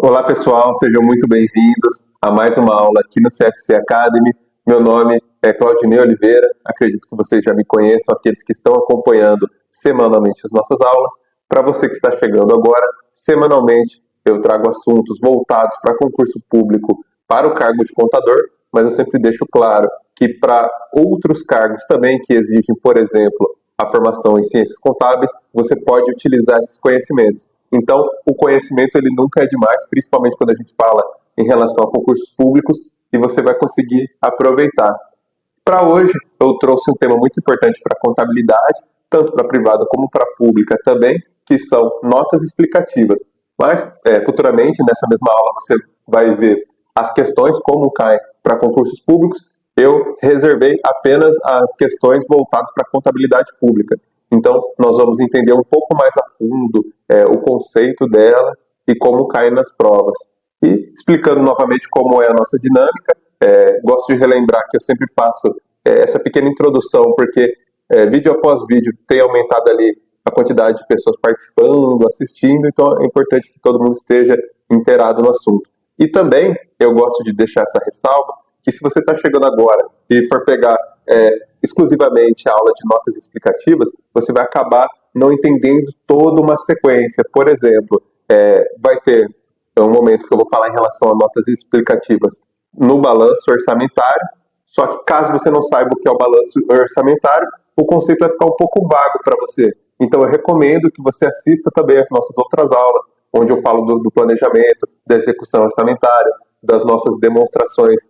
Olá pessoal, sejam muito bem-vindos a mais uma aula aqui no CFC Academy. Meu nome é Claudinei Oliveira, acredito que vocês já me conheçam, aqueles que estão acompanhando semanalmente as nossas aulas. Para você que está chegando agora, semanalmente eu trago assuntos voltados para concurso público para o cargo de contador, mas eu sempre deixo claro que para outros cargos também que exigem, por exemplo, a formação em ciências contábeis, você pode utilizar esses conhecimentos. Então, o conhecimento ele nunca é demais, principalmente quando a gente fala em relação a concursos públicos, e você vai conseguir aproveitar. Para hoje, eu trouxe um tema muito importante para a contabilidade, tanto para a privada como para a pública também, que são notas explicativas. Mas, futuramente, nessa mesma aula, você vai ver as questões como caem para concursos públicos. Eu reservei apenas as questões voltadas para a contabilidade pública. Então, nós vamos entender um pouco mais a fundo o conceito delas e como caem nas provas. E explicando novamente como é a nossa dinâmica, gosto de relembrar que eu sempre faço essa pequena introdução, porque vídeo após vídeo tem aumentado ali a quantidade de pessoas participando, assistindo, então é importante que todo mundo esteja inteirado no assunto. E também eu gosto de deixar essa ressalva, que se você está chegando agora e for pegar exclusivamente a aula de notas explicativas, você vai acabar não entendendo toda uma sequência. Por exemplo, vai ter um momento que eu vou falar em relação a notas explicativas no balanço orçamentário, só que caso você não saiba o que é o balanço orçamentário, o conceito vai ficar um pouco vago para você. Então eu recomendo que você assista também as nossas outras aulas, onde eu falo do planejamento, da execução orçamentária, das nossas demonstrações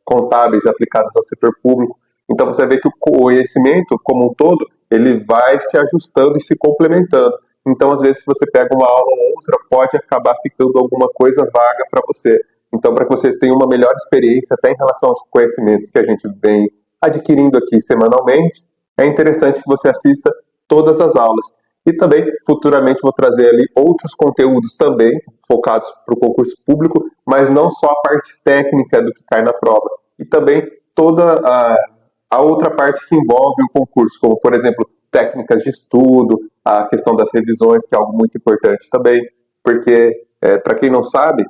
contábeis aplicadas ao setor público. Então você vai ver que o conhecimento como um todo, ele vai se ajustando e se complementando. Então às vezes se você pega uma aula ou outra, pode acabar ficando alguma coisa vaga para você. Então para que você tenha uma melhor experiência até em relação aos conhecimentos que a gente vem adquirindo aqui semanalmente, é interessante que você assista todas as aulas. E também, futuramente, vou trazer ali outros conteúdos também, focados para o concurso público, mas não só a parte técnica do que cai na prova, e também toda a outra parte que envolve o concurso, como, por exemplo, técnicas de estudo, a questão das revisões, que é algo muito importante também, porque, para quem não sabe,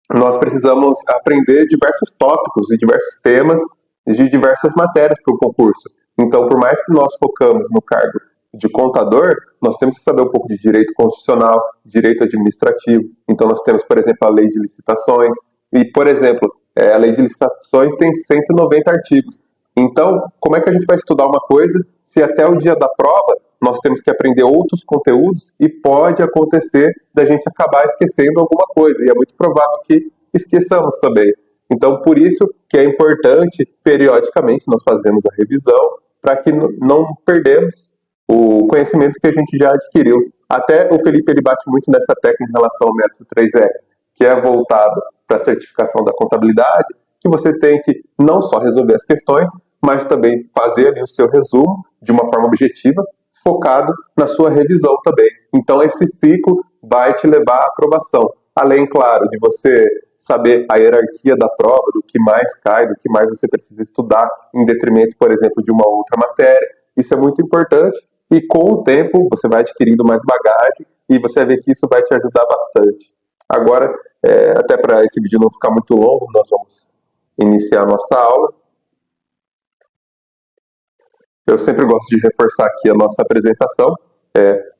nós precisamos aprender diversos tópicos e diversos temas de diversas matérias para o concurso. Então, por mais que nós focamos no cargo de contador, nós temos que saber um pouco de direito constitucional, direito administrativo. Então nós temos, por exemplo, a lei de licitações. E, por exemplo, a lei de licitações tem 190 artigos. Então, como é que a gente vai estudar uma coisa se até o dia da prova nós temos que aprender outros conteúdos e pode acontecer da gente acabar esquecendo alguma coisa. E é muito provável que esqueçamos também. Então, por isso que é importante, periodicamente, nós fazemos a revisão para que não perdemos o conhecimento que a gente já adquiriu. Até o Felipe ele bate muito nessa tecla em relação ao método 3R, que é voltado para a certificação da contabilidade, que você tem que não só resolver as questões, mas também fazer ali o seu resumo de uma forma objetiva, focado na sua revisão também. Então esse ciclo vai te levar à aprovação. Além, claro, de você saber a hierarquia da prova, do que mais cai, do que mais você precisa estudar, em detrimento, por exemplo, de uma outra matéria. Isso é muito importante. E com o tempo você vai adquirindo mais bagagem e você vai ver que isso vai te ajudar bastante. Agora, até para esse vídeo não ficar muito longo, nós vamos iniciar a nossa aula. Eu sempre gosto de reforçar aqui a nossa apresentação.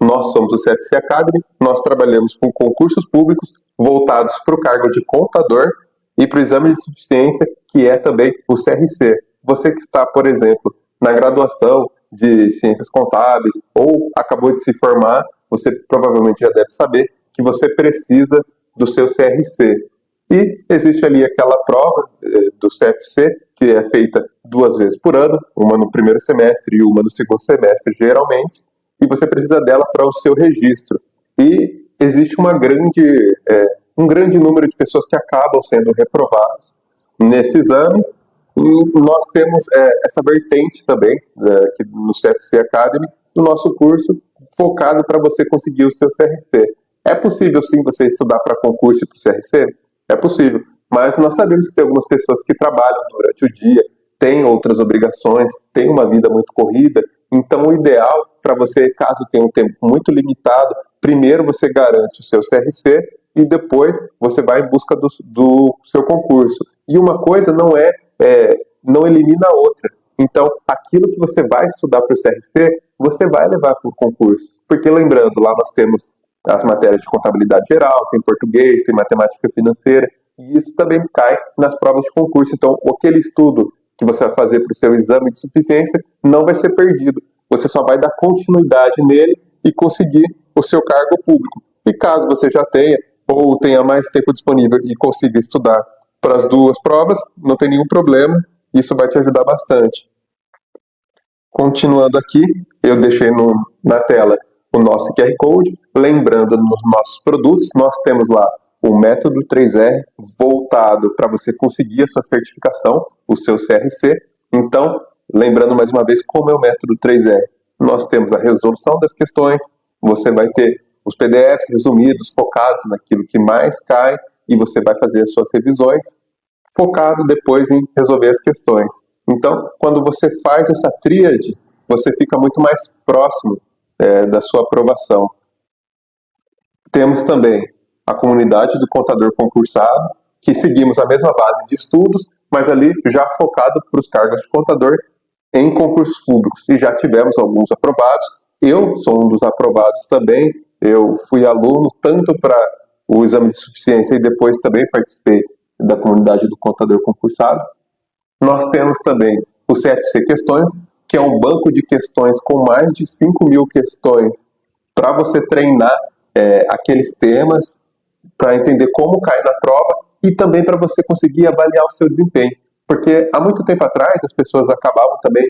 Nós somos o CFC Academy, nós trabalhamos com concursos públicos voltados para o cargo de contador e para o exame de suficiência, que é também o CRC. Você que está, por exemplo, na graduação de ciências contábeis ou acabou de se formar, você provavelmente já deve saber que você precisa do seu CRC. E existe ali aquela prova do CFC, que é feita 2 vezes por ano, uma no primeiro semestre e uma no segundo semestre, geralmente, e você precisa dela para o seu registro. E existe um grande número de pessoas que acabam sendo reprovadas nesse exame. E nós temos essa vertente também, aqui no CFC Academy, do nosso curso, focado para você conseguir o seu CRC. É possível sim você estudar para concurso e para o CRC? É possível, mas nós sabemos que tem algumas pessoas que trabalham durante o dia, têm outras obrigações, têm uma vida muito corrida, então o ideal para você, caso tenha um tempo muito limitado, primeiro você garante o seu CRC e depois você vai em busca do seu concurso. E uma coisa não elimina a outra. Então, aquilo que você vai estudar para o CRC, você vai levar para o concurso. Porque lembrando, lá nós temos as matérias de contabilidade geral, tem português, tem matemática financeira, e isso também cai nas provas de concurso. Então, aquele estudo que você vai fazer para o seu exame de suficiência não vai ser perdido. Você só vai dar continuidade nele e conseguir o seu cargo público. E caso você já tenha, ou tenha mais tempo disponível e consiga estudar para as duas provas, não tem nenhum problema, isso vai te ajudar bastante. Continuando aqui, eu deixei na tela o nosso QR Code. Lembrando, nos nossos produtos, nós temos lá o método 3R voltado para você conseguir a sua certificação, o seu CRC. Então, lembrando mais uma vez como é o método 3R. Nós temos a resolução das questões, você vai ter os PDFs resumidos, focados naquilo que mais cai, e você vai fazer as suas revisões, focado depois em resolver as questões. Então, quando você faz essa tríade, você fica muito mais próximo da sua aprovação. Temos também a comunidade do contador concursado, que seguimos a mesma base de estudos, mas ali já focado para os cargos de contador em concursos públicos. E já tivemos alguns aprovados. Eu sou um dos aprovados também. Eu fui aluno tanto para o exame de suficiência e depois também participei da comunidade do contador concursado. Nós temos também o CFC Questões, que é um banco de questões com mais de 5.000 questões para você treinar aqueles temas, para entender como cai na prova e também para você conseguir avaliar o seu desempenho. Porque há muito tempo atrás as pessoas acabavam também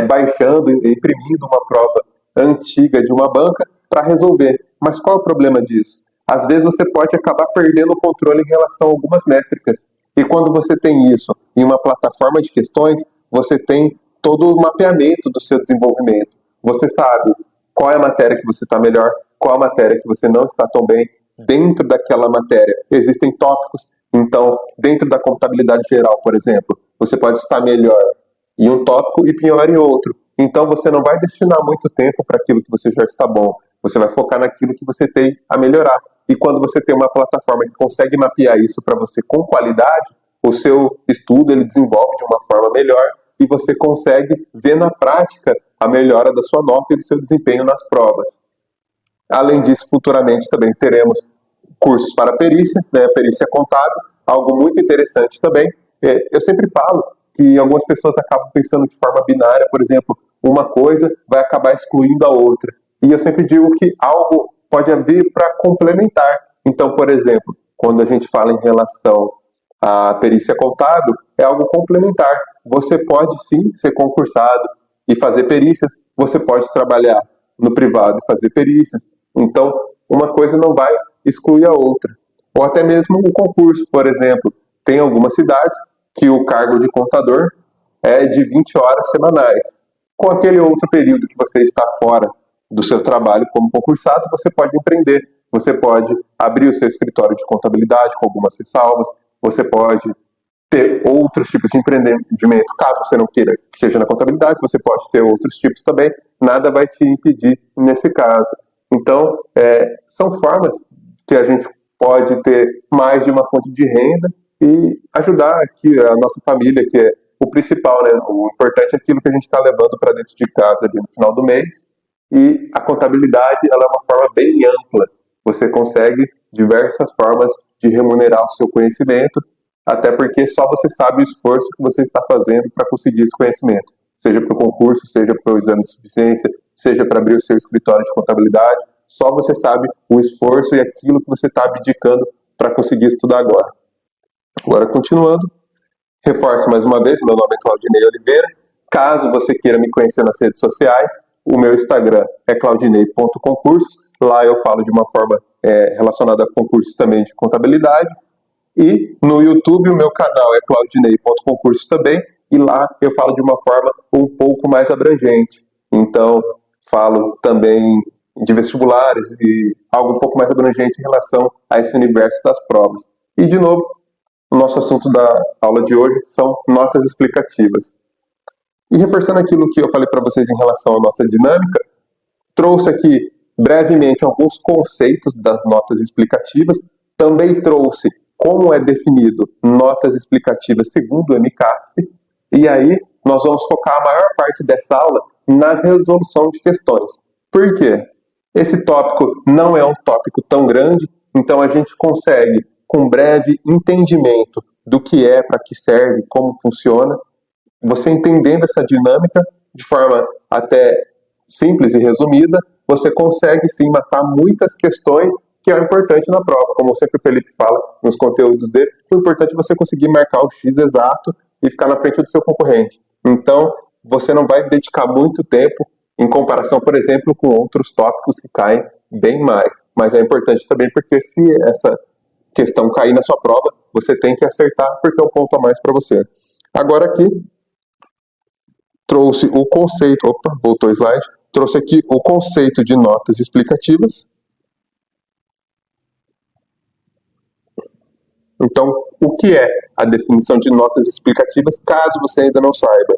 baixando e imprimindo uma prova antiga de uma banca para resolver. Mas qual é o problema disso? Às vezes você pode acabar perdendo o controle em relação a algumas métricas. E quando você tem isso em uma plataforma de questões, você tem todo o mapeamento do seu desenvolvimento. Você sabe qual é a matéria que você está melhor, qual a matéria que você não está tão bem. Dentro daquela matéria existem tópicos. Então, dentro da contabilidade geral, por exemplo, você pode estar melhor em um tópico e pior em outro. Então, você não vai destinar muito tempo para aquilo que você já está bom. Você vai focar naquilo que você tem a melhorar. E quando você tem uma plataforma que consegue mapear isso para você com qualidade, o seu estudo ele desenvolve de uma forma melhor e você consegue ver na prática a melhora da sua nota e do seu desempenho nas provas. Além disso, futuramente também teremos cursos para perícia, perícia contábil, algo muito interessante também. Eu sempre falo que algumas pessoas acabam pensando de forma binária, por exemplo, uma coisa vai acabar excluindo a outra. E eu sempre digo que algo pode vir para complementar. Então, por exemplo, quando a gente fala em relação à perícia contábil, é algo complementar. Você pode sim ser concursado e fazer perícias, você pode trabalhar no privado e fazer perícias. Então, uma coisa não vai excluir a outra. Ou até mesmo o concurso, por exemplo. Tem algumas cidades que o cargo de contador é de 20 horas semanais. Com aquele outro período que você está fora do seu trabalho como concursado, você pode empreender. Você pode abrir o seu escritório de contabilidade com algumas ressalvas. Você pode ter outros tipos de empreendimento. Caso você não queira que seja na contabilidade, você pode ter outros tipos também. Nada vai te impedir nesse caso. Então, são formas que a gente pode ter mais de uma fonte de renda e ajudar aqui a nossa família, que é o principal, né? O importante é aquilo que a gente está levando para dentro de casa ali no final do mês. E a contabilidade ela é uma forma bem ampla. Você consegue diversas formas de remunerar o seu conhecimento, até porque só você sabe o esforço que você está fazendo para conseguir esse conhecimento. Seja para o concurso, seja para o exame de suficiência, seja para abrir o seu escritório de contabilidade, só você sabe o esforço e aquilo que você está abdicando para conseguir estudar agora. Agora, continuando, reforço mais uma vez, meu nome é Claudinei Oliveira. Caso você queira me conhecer nas redes sociais, o meu Instagram é claudinei.concursos. Lá eu falo de uma forma relacionada a concursos também de contabilidade. E no YouTube o meu canal é claudinei.concursos também. E lá eu falo de uma forma um pouco mais abrangente. Então, falo também de vestibulares e algo um pouco mais abrangente em relação a esse universo das provas. E, de novo, o nosso assunto da aula de hoje são notas explicativas. E reforçando aquilo que eu falei para vocês em relação à nossa dinâmica, trouxe aqui brevemente alguns conceitos das notas explicativas Também trouxe como é definido notas explicativas segundo o MCASP, e aí nós vamos focar a maior parte dessa aula nas resoluções de questões. Por quê? Esse tópico não é um tópico tão grande, então a gente consegue, com breve entendimento do que é, para que serve, como funciona, você entendendo essa dinâmica de forma até simples e resumida, você consegue sim matar muitas questões que é importante na prova. Como sempre o Felipe fala nos conteúdos dele, o importante é você conseguir marcar o X exato e ficar na frente do seu concorrente. Então, você não vai dedicar muito tempo em comparação, por exemplo, com outros tópicos que caem bem mais. Mas é importante também porque se essa questão cair na sua prova, você tem que acertar porque é um ponto a mais para você. Agora aqui, trouxe o conceito, opa, voltou o slide, trouxe aqui o conceito de notas explicativas. Então, o que é a definição de notas explicativas, caso você ainda não saiba?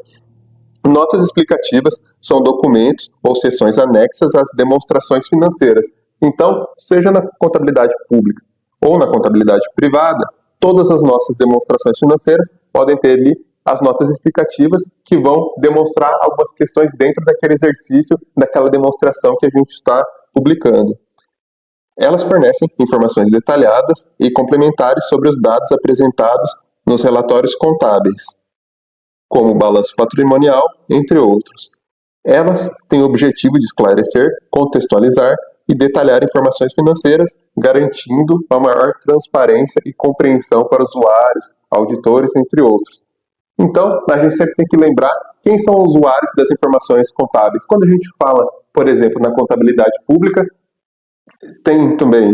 Notas explicativas são documentos ou seções anexas às demonstrações financeiras. Então, seja na contabilidade pública ou na contabilidade privada, todas as nossas demonstrações financeiras podem ter ali as notas explicativas que vão demonstrar algumas questões dentro daquele exercício, daquela demonstração que a gente está publicando. Elas fornecem informações detalhadas e complementares sobre os dados apresentados nos relatórios contábeis, como o balanço patrimonial, entre outros. Elas têm o objetivo de esclarecer, contextualizar e detalhar informações financeiras, garantindo uma maior transparência e compreensão para usuários, auditores, entre outros. Então, a gente sempre tem que lembrar quem são os usuários das informações contábeis. Quando a gente fala, por exemplo, na contabilidade pública, tem também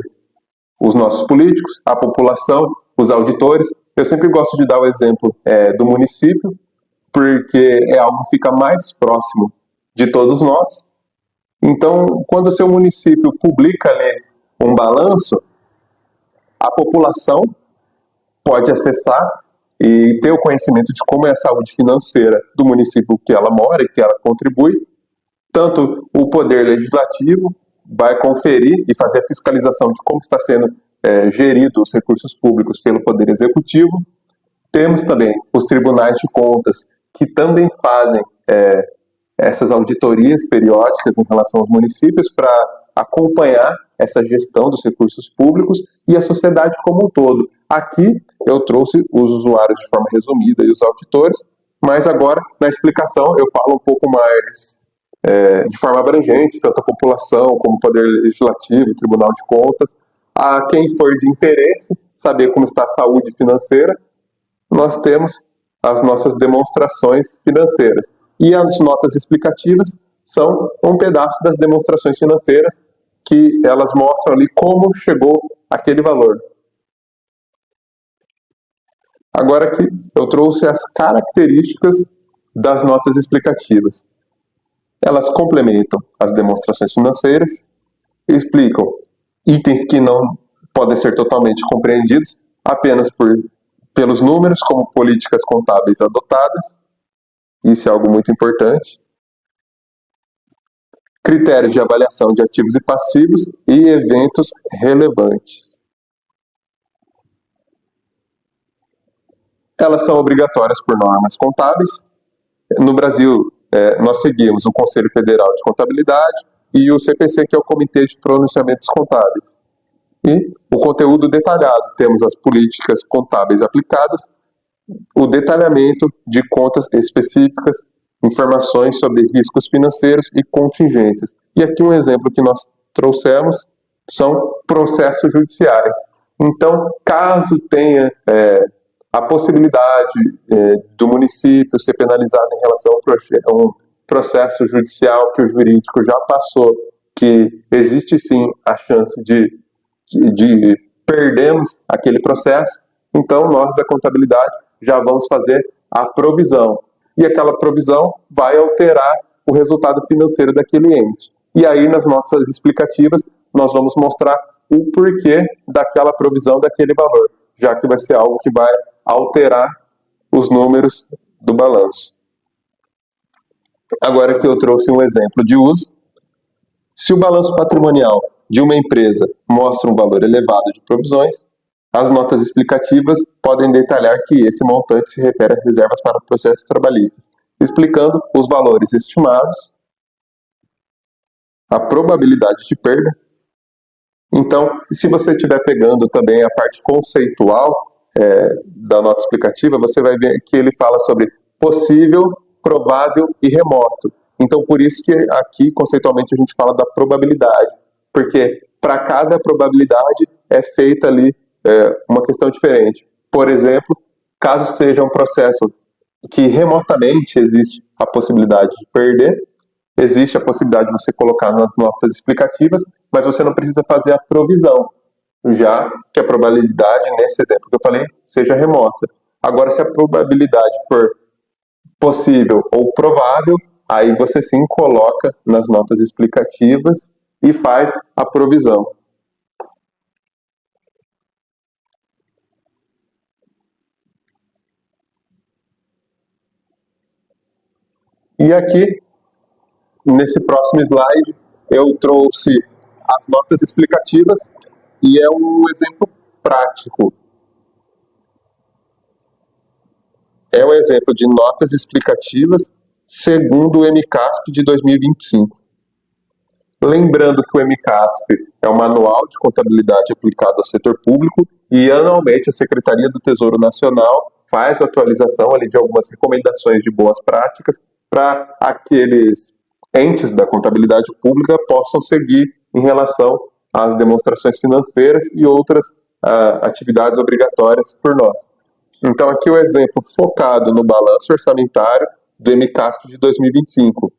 os nossos políticos, a população, os auditores. Eu sempre gosto de dar o exemplo do município, porque é algo que fica mais próximo de todos nós. Então, quando o seu município publica ali um balanço, a população pode acessar e ter o conhecimento de como é a saúde financeira do município que ela mora e que ela contribui. Tanto o poder legislativo vai conferir e fazer a fiscalização de como está sendo gerido os recursos públicos pelo poder executivo. Temos também os tribunais de contas, que também fazem essas auditorias periódicas em relação aos municípios para acompanhar essa gestão dos recursos públicos e a sociedade como um todo. Aqui eu trouxe os usuários de forma resumida e os auditores, mas agora na explicação eu falo um pouco mais de forma abrangente, tanto a população como o Poder Legislativo, o Tribunal de Contas. A quem for de interesse saber como está a saúde financeira, nós temos as nossas demonstrações financeiras. E as notas explicativas são um pedaço das demonstrações financeiras que elas mostram ali como chegou aquele valor. Agora aqui eu trouxe as características das notas explicativas. Elas complementam as demonstrações financeiras, explicam itens que não podem ser totalmente compreendidos apenas pelos números, como políticas contábeis adotadas. Isso é algo muito importante. Critérios de avaliação de ativos e passivos e eventos relevantes. Elas são obrigatórias por normas contábeis. No Brasil, nós seguimos o Conselho Federal de Contabilidade e o CPC, que é o Comitê de Pronunciamentos Contábeis. E o conteúdo detalhado, temos as políticas contábeis aplicadas, o detalhamento de contas específicas, informações sobre riscos financeiros e contingências. E aqui um exemplo que nós trouxemos são processos judiciais. Então, caso tenha a possibilidade do município ser penalizado em relação a um processo judicial que o jurídico já passou, que existe sim a chance de perdermos aquele processo, então nós da contabilidade já vamos fazer a provisão. E aquela provisão vai alterar o resultado financeiro daquele ente. E aí nas notas explicativas nós vamos mostrar o porquê daquela provisão daquele valor, já que vai ser algo que vai alterar os números do balanço. Agora que eu trouxe um exemplo de uso, se o balanço patrimonial de uma empresa mostra um valor elevado de provisões, As notas explicativas podem detalhar que esse montante se refere a reservas para processos trabalhistas, explicando os valores estimados, a probabilidade de perda. Então, se você estiver pegando também a parte conceitual da nota explicativa, você vai ver que ele fala sobre possível, provável e remoto. Então, por isso que aqui, conceitualmente, a gente fala da probabilidade, porque para cada probabilidade é feita ali uma questão diferente. Por exemplo, caso seja um processo que remotamente existe a possibilidade de perder, existe a possibilidade de você colocar nas notas explicativas, mas você não precisa fazer a provisão, já que a probabilidade, nesse exemplo que eu falei, seja remota. Agora, se a probabilidade for possível ou provável, aí você sim coloca nas notas explicativas e faz a provisão. E aqui, nesse próximo slide, eu trouxe as notas explicativas e é um exemplo prático. É um exemplo de notas explicativas segundo o MCASP de 2025. Lembrando que o MCASP é o Manual de Contabilidade aplicado ao setor público e anualmente a Secretaria do Tesouro Nacional faz a atualização ali de algumas recomendações de boas práticas para aqueles entes da contabilidade pública possam seguir em relação às demonstrações financeiras e outras atividades obrigatórias por nós. Então, aqui o exemplo focado no balanço orçamentário do MCASP de 2025.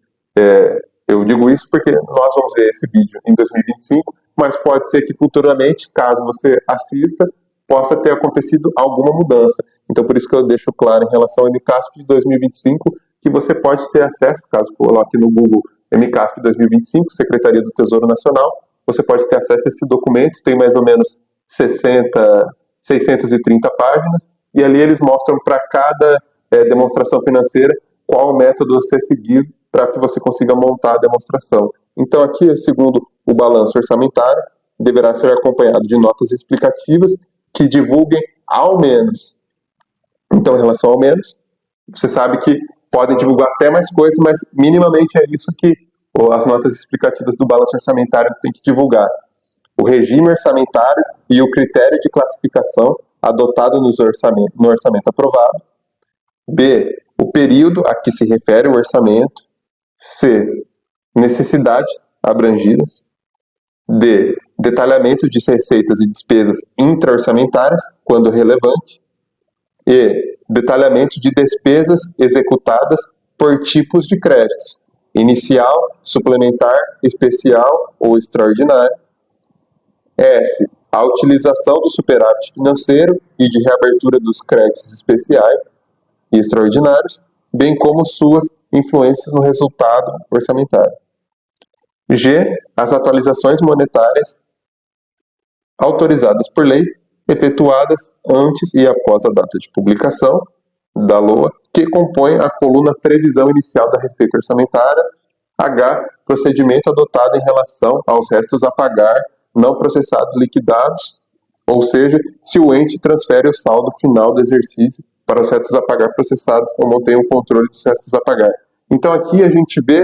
Eu digo isso porque nós vamos ver esse vídeo em 2025, mas pode ser que futuramente, caso você assista, possa ter acontecido alguma mudança. Então, por isso que eu deixo claro em relação ao MCASP de 2025, que você pode ter acesso, caso coloque no Google MCASP 2025, Secretaria do Tesouro Nacional, você pode ter acesso a esse documento, tem mais ou menos 630 páginas, e ali eles mostram para cada demonstração financeira qual o método a ser seguido para que você consiga montar a demonstração. Então aqui, segundo o balanço orçamentário, deverá ser acompanhado de notas explicativas que divulguem ao menos. Então, em relação ao menos, você sabe que podem divulgar até mais coisas, mas minimamente é isso que as notas explicativas do balanço orçamentário têm que divulgar. O regime orçamentário e o critério de classificação adotado no orçamento aprovado. B, o período a que se refere o orçamento. C, necessidade abrangidas. D, detalhamento de receitas e despesas intra-orçamentárias, quando relevante. E, detalhamento de despesas executadas por tipos de créditos, inicial, suplementar, especial ou extraordinário. F, a utilização do superávit financeiro e de reabertura dos créditos especiais e extraordinários, bem como suas influências no resultado orçamentário. G, as atualizações monetárias autorizadas por lei, efetuadas antes e após a data de publicação da LOA, que compõe a coluna previsão inicial da receita orçamentária. H, procedimento adotado em relação aos restos a pagar não processados liquidados, ou seja, se o ente transfere o saldo final do exercício para os restos a pagar processados ou mantém o controle dos restos a pagar. Então aqui a gente vê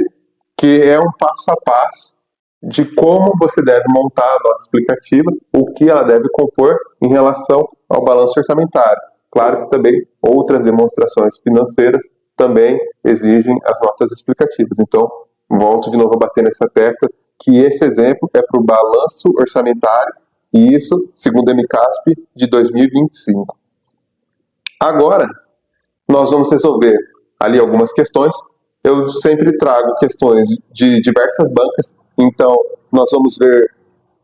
que é um passo a passo de como você deve montar a nota explicativa, o que ela deve compor em relação ao balanço orçamentário. Claro que também outras demonstrações financeiras também exigem as notas explicativas. Então, volto de novo a bater nessa tecla que esse exemplo é para o balanço orçamentário e isso, segundo o MCASP, de 2025. Agora, nós vamos resolver ali algumas questões. Eu sempre trago questões de diversas bancas, então nós vamos ver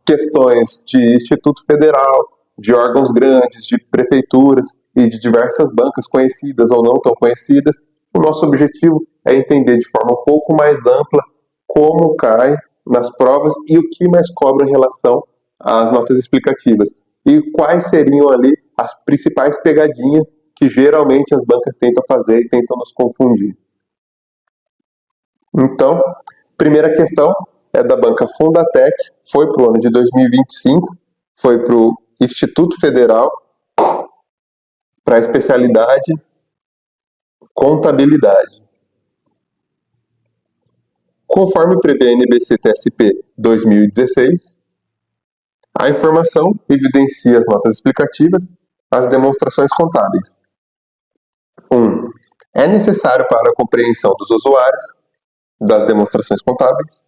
questões de Instituto Federal, de órgãos grandes, de prefeituras e de diversas bancas conhecidas ou não tão conhecidas. O nosso objetivo é entender de forma um pouco mais ampla como cai nas provas e o que mais cobra em relação às notas explicativas. E quais seriam ali as principais pegadinhas que geralmente as bancas tentam fazer e tentam nos confundir. Então, primeira questão é da banca Fundatec, foi para o ano de 2025, foi para o Instituto Federal para a especialidade Contabilidade. Conforme prevê a NBC-TSP 2016, a informação evidencia as notas explicativas, as demonstrações contábeis. 1. É necessário para a compreensão dos usuários das demonstrações contábeis.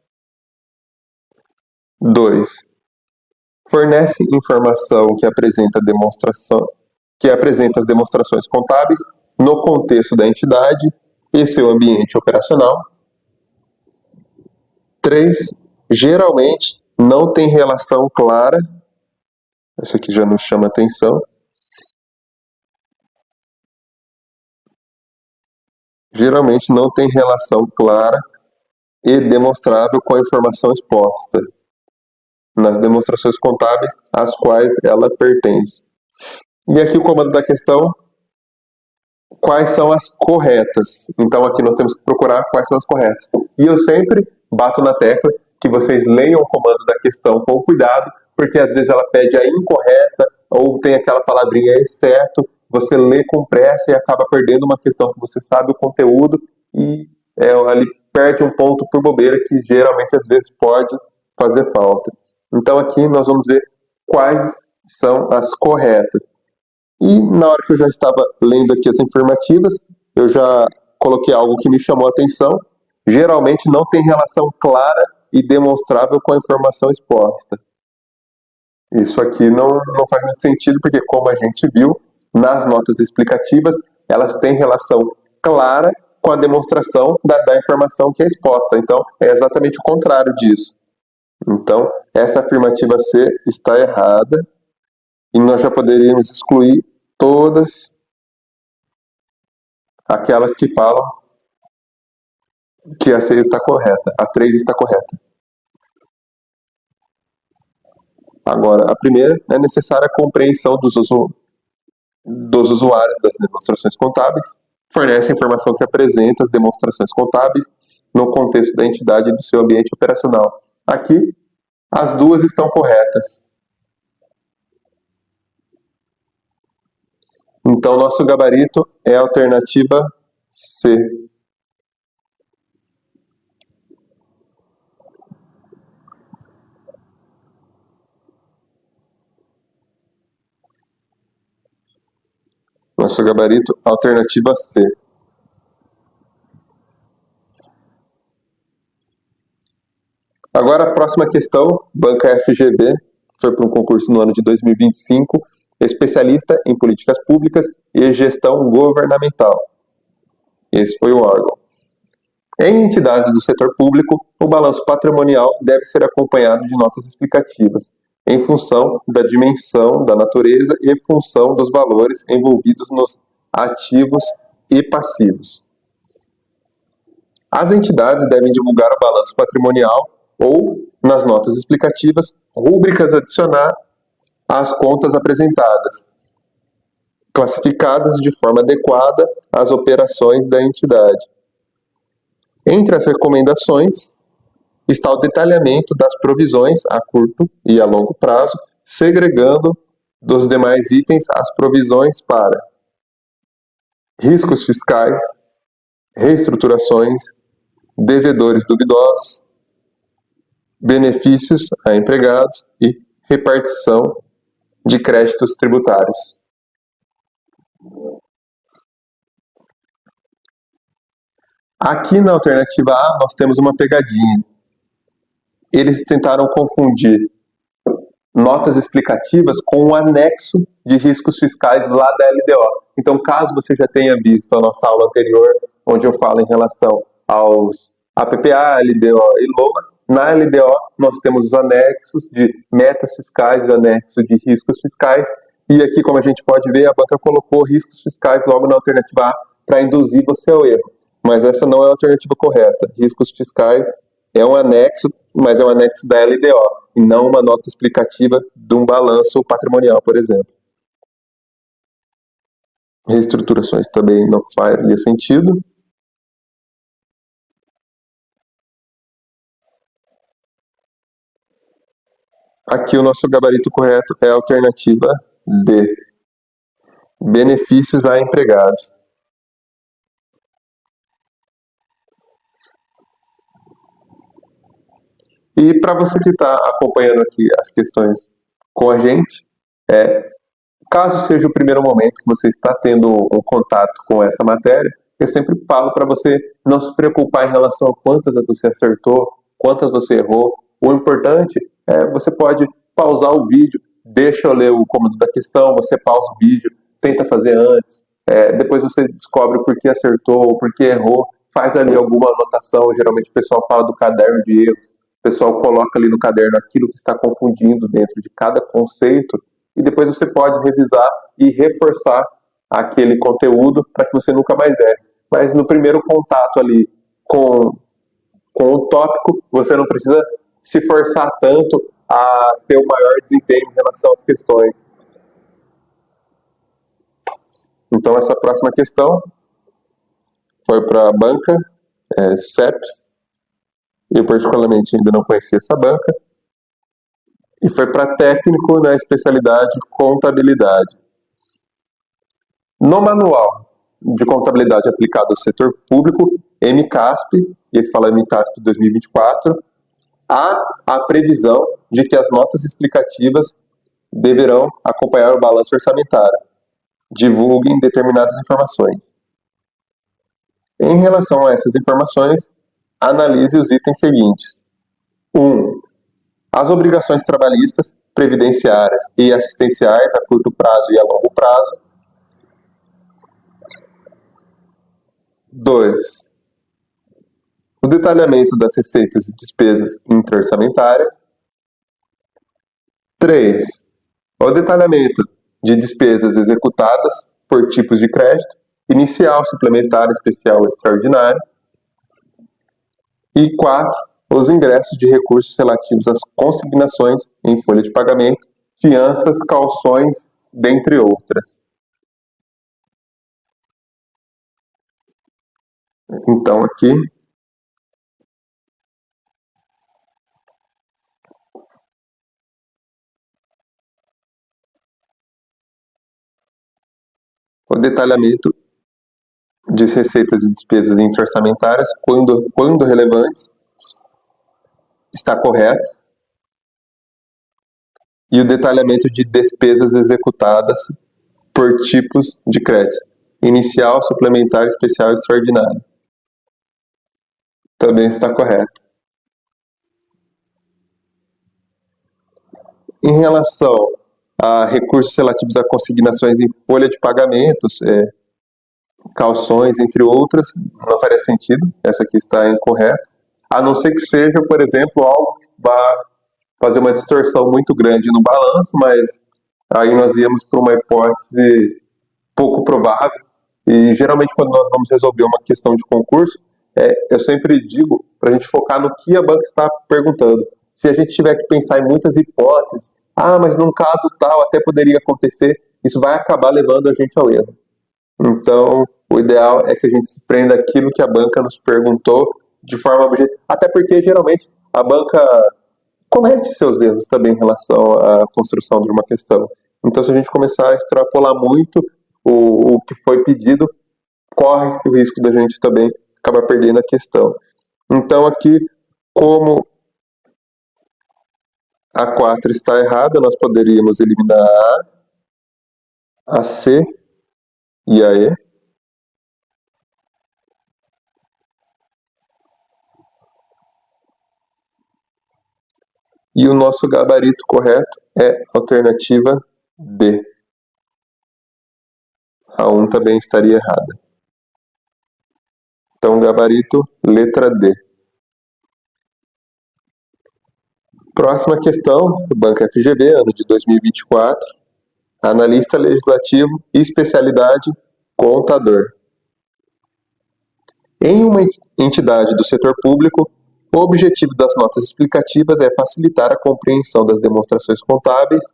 2. Fornece informação que apresenta as demonstrações contábeis no contexto da entidade e seu ambiente operacional. 3. Geralmente não tem relação clara. Isso aqui já nos chama atenção. Geralmente não tem relação clara e demonstrável com a informação exposta nas demonstrações contábeis às quais ela pertence. E aqui o comando da questão, quais são as corretas? Então aqui nós temos que procurar quais são as corretas. E eu sempre bato na tecla que vocês leiam o comando da questão com cuidado, porque às vezes ela pede a incorreta ou tem aquela palavrinha exceto, você lê com pressa e acaba perdendo uma questão que você sabe o conteúdo e ali perde um ponto por bobeira que geralmente às vezes pode fazer falta. Então aqui nós vamos ver quais são as corretas. E na hora que eu já estava lendo aqui as afirmativas, eu já coloquei algo que me chamou a atenção. Geralmente não tem relação clara e demonstrável com a informação exposta. Isso aqui não faz muito sentido, porque como a gente viu, nas notas explicativas, elas têm relação clara com a demonstração da informação que é exposta. Então, é exatamente o contrário disso. Então, essa afirmativa C está errada e nós já poderíamos excluir todas aquelas que falam que a C está correta, a 3 está correta. Agora, a primeira é necessária a compreensão dos usuários das demonstrações contábeis, fornece a informação que apresenta as demonstrações contábeis no contexto da entidade e do seu ambiente operacional. Aqui, as duas estão corretas. Então, nosso gabarito é a alternativa C. Nosso gabarito, alternativa C. Agora a próxima questão, banca FGV, foi para um concurso no ano de 2025, especialista em políticas públicas e gestão governamental. Esse foi o órgão. Em entidades do setor público, o balanço patrimonial deve ser acompanhado de notas explicativas, em função da dimensão, da natureza e função dos valores envolvidos nos ativos e passivos. As entidades devem divulgar o balanço patrimonial ou, nas notas explicativas, rúbricas adicionar às contas apresentadas, classificadas de forma adequada às operações da entidade. Entre as recomendações está o detalhamento das provisões a curto e a longo prazo, segregando dos demais itens as provisões para riscos fiscais, reestruturações, devedores duvidosos, benefícios a empregados e repartição de créditos tributários. Aqui na alternativa A nós temos uma pegadinha. Eles tentaram confundir notas explicativas com um anexo de riscos fiscais lá da LDO. Então, caso você já tenha visto a nossa aula anterior, onde eu falo em relação aos APPA, LDO e LOA, na LDO nós temos os anexos de metas fiscais e o anexo de riscos fiscais. E aqui, como a gente pode ver, a banca colocou riscos fiscais logo na alternativa A para induzir você ao erro. Mas essa não é a alternativa correta. Riscos fiscais é um anexo, mas é um anexo da LDO, e não uma nota explicativa de um balanço patrimonial, por exemplo. Reestruturações também não faria sentido. Aqui o nosso gabarito correto é a alternativa D. Benefícios a empregados. E para você que está acompanhando aqui as questões com a gente, caso seja o primeiro momento que você está tendo um contato com essa matéria, eu sempre falo para você não se preocupar em relação a quantas você acertou, quantas você errou. O importante é você pode pausar o vídeo, deixa eu ler o cômodo da questão, você pausa o vídeo, tenta fazer antes, depois você descobre o porquê acertou, o porquê errou, faz ali alguma anotação. Geralmente o pessoal fala do caderno de erros, o pessoal coloca ali no caderno aquilo que está confundindo dentro de cada conceito, e depois você pode revisar e reforçar aquele conteúdo para que você nunca mais erre. Mas no primeiro contato ali com o tópico, você não precisa se forçar tanto a ter um maior desempenho em relação às questões. Então essa próxima questão foi para a banca CEPS. Eu particularmente ainda não conhecia essa banca. E foi para técnico na especialidade contabilidade. No manual de contabilidade aplicada ao setor público, MCASP, e aqui fala MCASP 2024, há a previsão de que as notas explicativas deverão acompanhar o balanço orçamentário. Divulguem determinadas informações. Em relação a essas informações, analise os itens seguintes. 1. As obrigações trabalhistas, previdenciárias e assistenciais a curto prazo e a longo prazo. 2. O detalhamento das receitas e despesas intra-orçamentárias. 3. O detalhamento de despesas executadas por tipos de crédito, inicial, suplementar, especial ou extraordinário. E 4. Os ingressos de recursos relativos às consignações em folha de pagamento, fianças, calções, dentre outras. Então aqui o detalhamento de receitas e despesas intra-orçamentárias, quando relevantes, está correto. E o detalhamento de despesas executadas por tipos de crédito, inicial, suplementar, especial e extraordinário, também está correto. Em relação a recursos relativos a consignações em folha de pagamentos, calções, entre outras, não faria sentido, essa aqui está incorreta, a não ser que seja, por exemplo, algo que vá fazer uma distorção muito grande no balanço, mas aí nós íamos para uma hipótese pouco provável. E geralmente quando nós vamos resolver uma questão de concurso, eu sempre digo para a gente focar no que a banca está perguntando. Se a gente tiver que pensar em muitas hipóteses, mas num caso tal até poderia acontecer, isso vai acabar levando a gente ao erro. Então, o ideal é que a gente se prenda àquilo que a banca nos perguntou de forma objetiva, até porque geralmente a banca comete seus erros também em relação à construção de uma questão. Então, se a gente começar a extrapolar muito o que foi pedido, corre-se o risco da gente também acabar perdendo a questão. Então, aqui, como a 4 está errada, nós poderíamos eliminar a C e a E. E o nosso gabarito correto é a alternativa D. A 1 também estaria errada. Então, gabarito, letra D. Próxima questão, do Banco FGV, ano de 2024. Analista legislativo, especialidade, contador. Em uma entidade do setor público, o objetivo das notas explicativas é facilitar a compreensão das demonstrações contábeis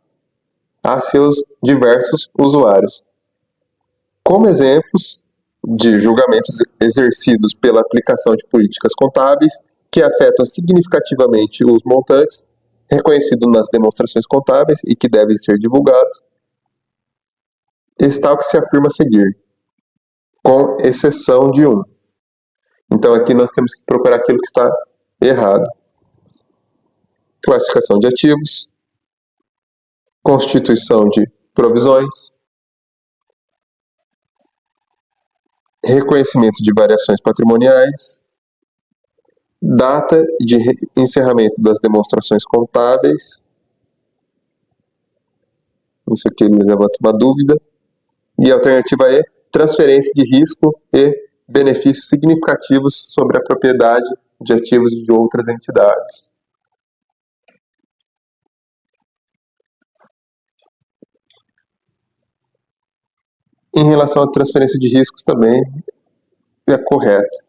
a seus diversos usuários. Como exemplos de julgamentos exercidos pela aplicação de políticas contábeis que afetam significativamente os montantes, reconhecido nas demonstrações contábeis e que devem ser divulgados, está o que se afirma a seguir, com exceção de um. Então aqui nós temos que procurar aquilo que está errado. Classificação de ativos, constituição de provisões, reconhecimento de variações patrimoniais, data de encerramento das demonstrações contábeis, isso aqui levanta uma dúvida, e a alternativa E, transferência de risco e benefícios significativos sobre a propriedade de ativos de outras entidades. Em relação à transferência de riscos também é correto.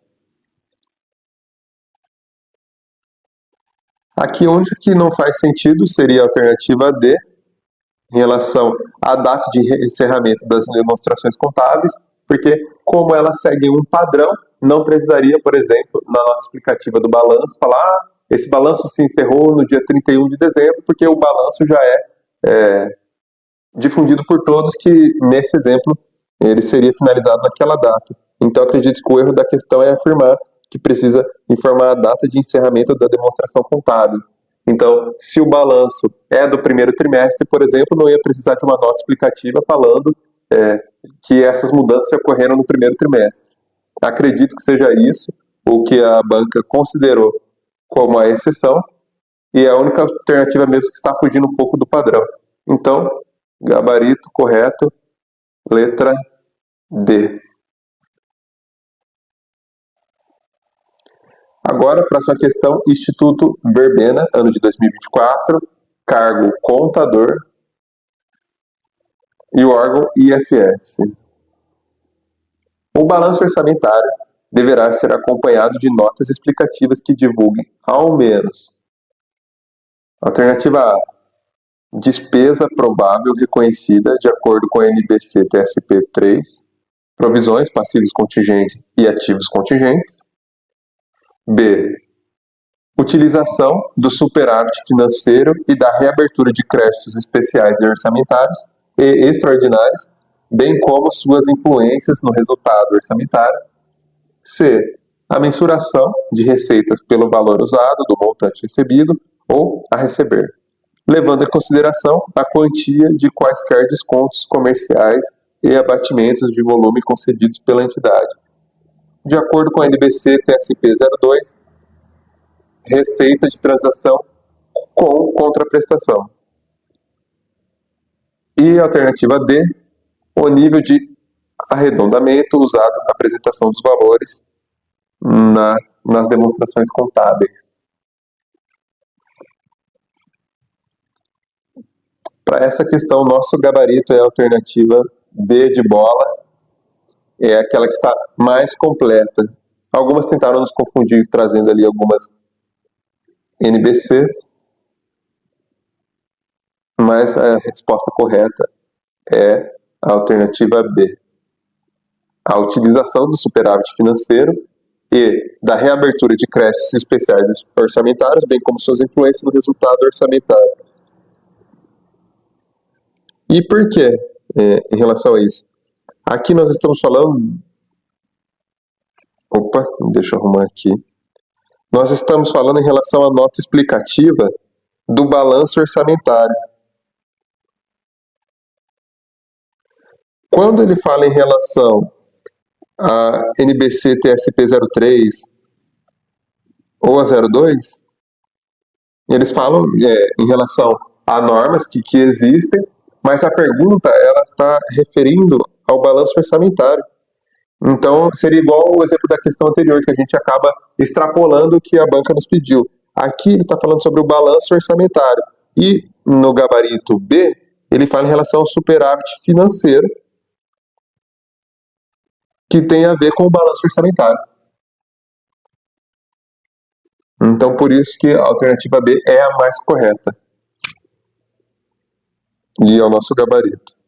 Aqui onde que não faz sentido seria a alternativa D, em relação à data de encerramento das demonstrações contábeis, porque como ela segue um padrão, não precisaria, por exemplo, na nota explicativa do balanço, falar esse balanço se encerrou no dia 31 de dezembro, porque o balanço já é difundido por todos que, nesse exemplo, ele seria finalizado naquela data. Então, acredito que o erro da questão é afirmar que precisa informar a data de encerramento da demonstração contábil. Então, se o balanço é do primeiro trimestre, por exemplo, não ia precisar de uma nota explicativa falando que essas mudanças ocorreram no primeiro trimestre. Acredito que seja isso o que a banca considerou como a exceção e é a única alternativa mesmo que está fugindo um pouco do padrão. Então, gabarito correto, letra D. Agora, próxima questão, Instituto Verbena, ano de 2024, cargo contador e o órgão IFS. O balanço orçamentário deverá ser acompanhado de notas explicativas que divulguem, ao menos, alternativa A, despesa provável reconhecida de acordo com a NBC TSP 3, provisões, passivos contingentes e ativos contingentes. B, utilização do superávit financeiro e da reabertura de créditos especiais e orçamentários e extraordinários, bem como suas influências no resultado orçamentário. C, a mensuração de receitas pelo valor usado do montante recebido ou a receber, levando em consideração a quantia de quaisquer descontos comerciais e abatimentos de volume concedidos pela entidade. De acordo com a NBC TSP 02, receita de transação com contraprestação. E a alternativa D, o nível de arredondamento usado na apresentação dos valores nas demonstrações contábeis. Para essa questão, nosso gabarito é a alternativa B de bola, é aquela que está mais completa. Algumas tentaram nos confundir, trazendo ali algumas NBCs, mas a resposta correta é a alternativa B. A utilização do superávit financeiro e da reabertura de créditos especiais orçamentários, bem como suas influências no resultado orçamentário. E por que em relação a isso? Aqui nós estamos falando... Opa, deixa eu arrumar aqui. Nós estamos falando em relação à nota explicativa do balanço orçamentário. Quando ele fala em relação a NBC TSP 03 ou a 02, eles falam em relação a normas que existem, mas a pergunta ela está referindo ao balanço orçamentário. Então, seria igual o exemplo da questão anterior, que a gente acaba extrapolando o que a banca nos pediu. Aqui ele está falando sobre o balanço orçamentário. E no gabarito B, ele fala em relação ao superávit financeiro, que tem a ver com o balanço orçamentário. Então, por isso que a alternativa B é a mais correta. E é o nosso gabarito.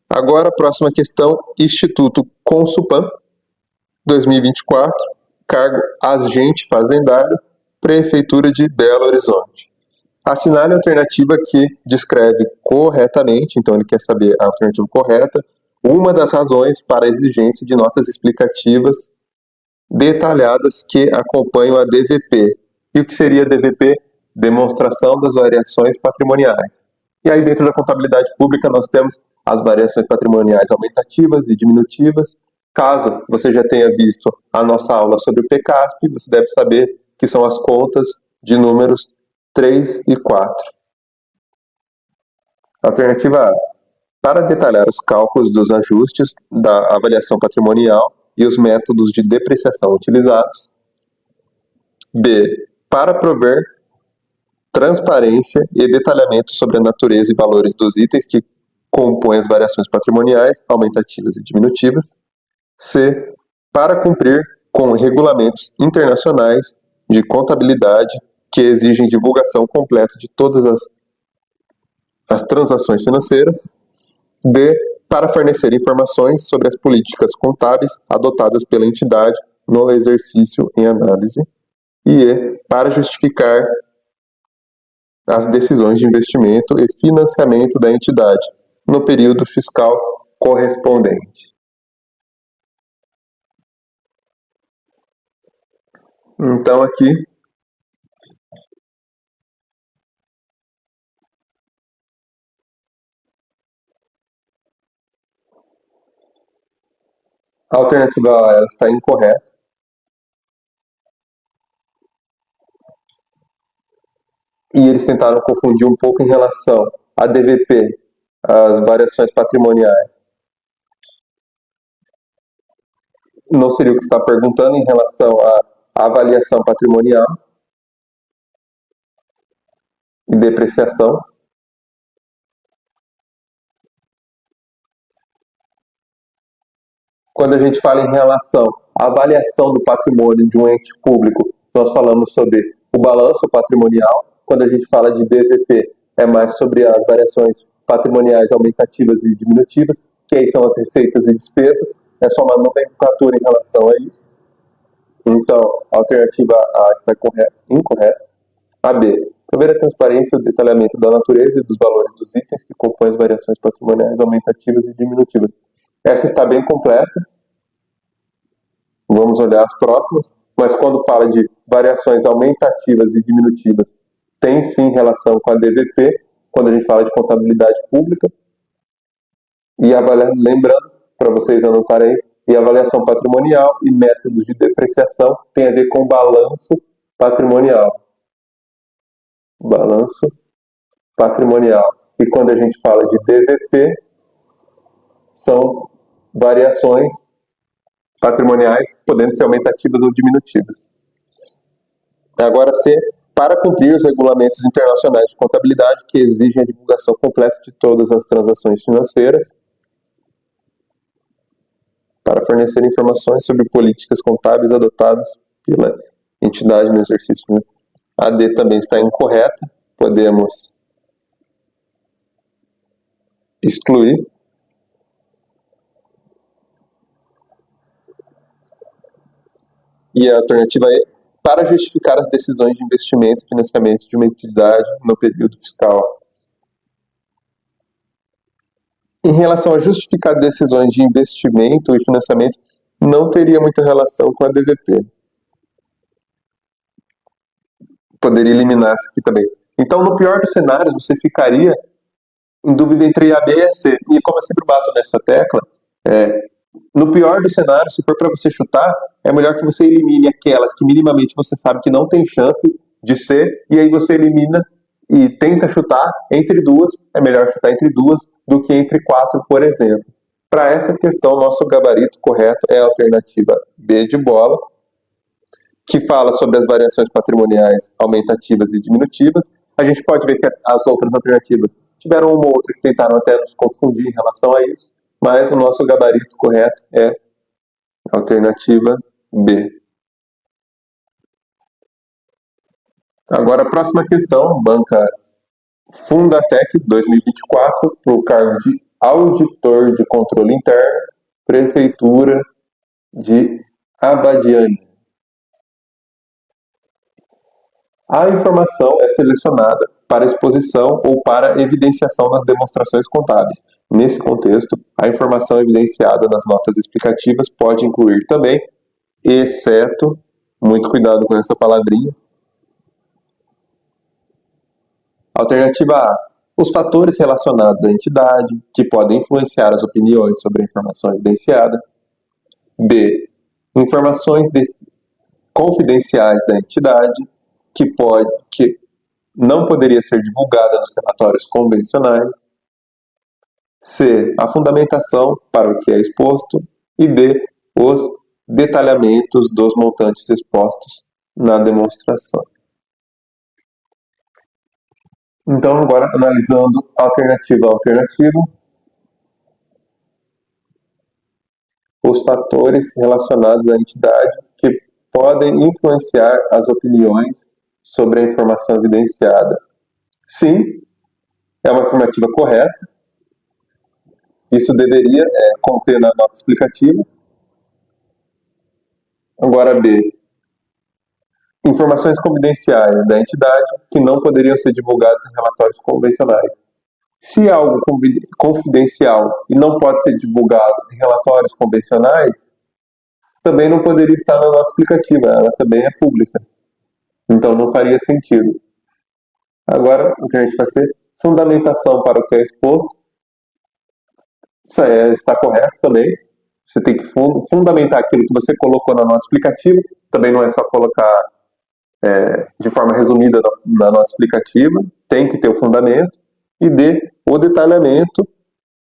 Agora, a próxima questão, Instituto Consupan, 2024, cargo agente fazendário Prefeitura de Belo Horizonte. Assinale a alternativa que descreve corretamente, então ele quer saber a alternativa correta, uma das razões para a exigência de notas explicativas detalhadas que acompanham a DVP. E o que seria a DVP? Demonstração das variações patrimoniais. E aí dentro da contabilidade pública nós temos as variações patrimoniais aumentativas e diminutivas. Caso você já tenha visto a nossa aula sobre o PCASP, você deve saber que são as contas de números 3 e 4. Alternativa A. Para detalhar os cálculos dos ajustes da avaliação patrimonial e os métodos de depreciação utilizados. B. Para prover transparência e detalhamento sobre a natureza e valores dos itens que compõem as variações patrimoniais, aumentativas e diminutivas. C. Para cumprir com regulamentos internacionais de contabilidade que exigem divulgação completa de todas as transações financeiras. D. Para fornecer informações sobre as políticas contábeis adotadas pela entidade no exercício em análise. E E. Para justificar as decisões de investimento e financiamento da entidade no período fiscal correspondente. Então aqui a alternativa A ela está incorreta. E eles tentaram confundir um pouco em relação à DVP, as variações patrimoniais. Não seria o que está perguntando em relação à avaliação patrimonial e depreciação. Quando a gente fala em relação à avaliação do patrimônio de um ente público, nós falamos sobre o balanço patrimonial. Quando a gente fala de DVP, é mais sobre as variações patrimoniais aumentativas e diminutivas, que aí são as receitas e despesas. É só uma nomenclatura em relação a isso. Então, a alternativa A está incorreta. A B. Prover a transparência e o detalhamento da natureza e dos valores dos itens que compõem as variações patrimoniais aumentativas e diminutivas. Essa está bem completa. Vamos olhar as próximas. Mas quando fala de variações aumentativas e diminutivas, tem sim relação com a DVP, quando a gente fala de contabilidade pública. E lembrando, para vocês anotarem aí, e avaliação patrimonial e métodos de depreciação tem a ver com balanço patrimonial. Balanço patrimonial. E quando a gente fala de DVP, são variações patrimoniais, podendo ser aumentativas ou diminutivas. Agora, C. Para cumprir os regulamentos internacionais de contabilidade que exigem a divulgação completa de todas as transações financeiras, para fornecer informações sobre políticas contábeis adotadas pela entidade no exercício. A D também está incorreta, podemos excluir. E a alternativa E, para justificar as decisões de investimento e financiamento de uma entidade no período fiscal. Em relação a justificar decisões de investimento e financiamento, não teria muita relação com a DVP. Poderia eliminar isso aqui também. Então, no pior dos cenários, você ficaria em dúvida entre A, B e C. E como eu sempre bato nessa tecla, no pior dos cenários, se for para você chutar, é melhor que você elimine aquelas que minimamente você sabe que não tem chance de ser, e aí você elimina e tenta chutar entre duas. É melhor chutar entre duas do que entre 4, por exemplo. Para essa questão, nosso gabarito correto é a alternativa B de bola, que fala sobre as variações patrimoniais aumentativas e diminutivas. A gente pode ver que as outras alternativas tiveram uma ou outra que tentaram até nos confundir em relação a isso, mas o nosso gabarito correto é a alternativa B. Agora, a próxima questão, banca Fundatec 2024, para o cargo de auditor de controle interno, Prefeitura de Abadiânia. A informação é selecionada para exposição ou para evidenciação nas demonstrações contábeis. Nesse contexto, a informação evidenciada nas notas explicativas pode incluir também, exceto, muito cuidado com essa palavrinha. Alternativa A. Os fatores relacionados à entidade, que podem influenciar as opiniões sobre a informação evidenciada. B. Informações confidenciais da entidade, que não poderia ser divulgada nos relatórios convencionais. C. A fundamentação para o que é exposto. E D. Os detalhamentos dos montantes expostos na demonstração. Então, agora analisando alternativa a alternativa, os fatores relacionados à entidade que podem influenciar as opiniões sobre a informação evidenciada. Sim, é uma afirmativa correta. Isso deveria conter na nota explicativa. Agora, B. Informações confidenciais da entidade que não poderiam ser divulgadas em relatórios convencionais. Se algo confidencial e não pode ser divulgado em relatórios convencionais, também não poderia estar na nota explicativa, ela também é pública. Então não faria sentido. Agora, o que a gente vai ser fundamentação para o que é exposto. Isso está correto também. Você tem que fundamentar aquilo que você colocou na nota explicativa. Também não é só colocar de forma resumida na nota explicativa. Tem que ter o fundamento. E D, o detalhamento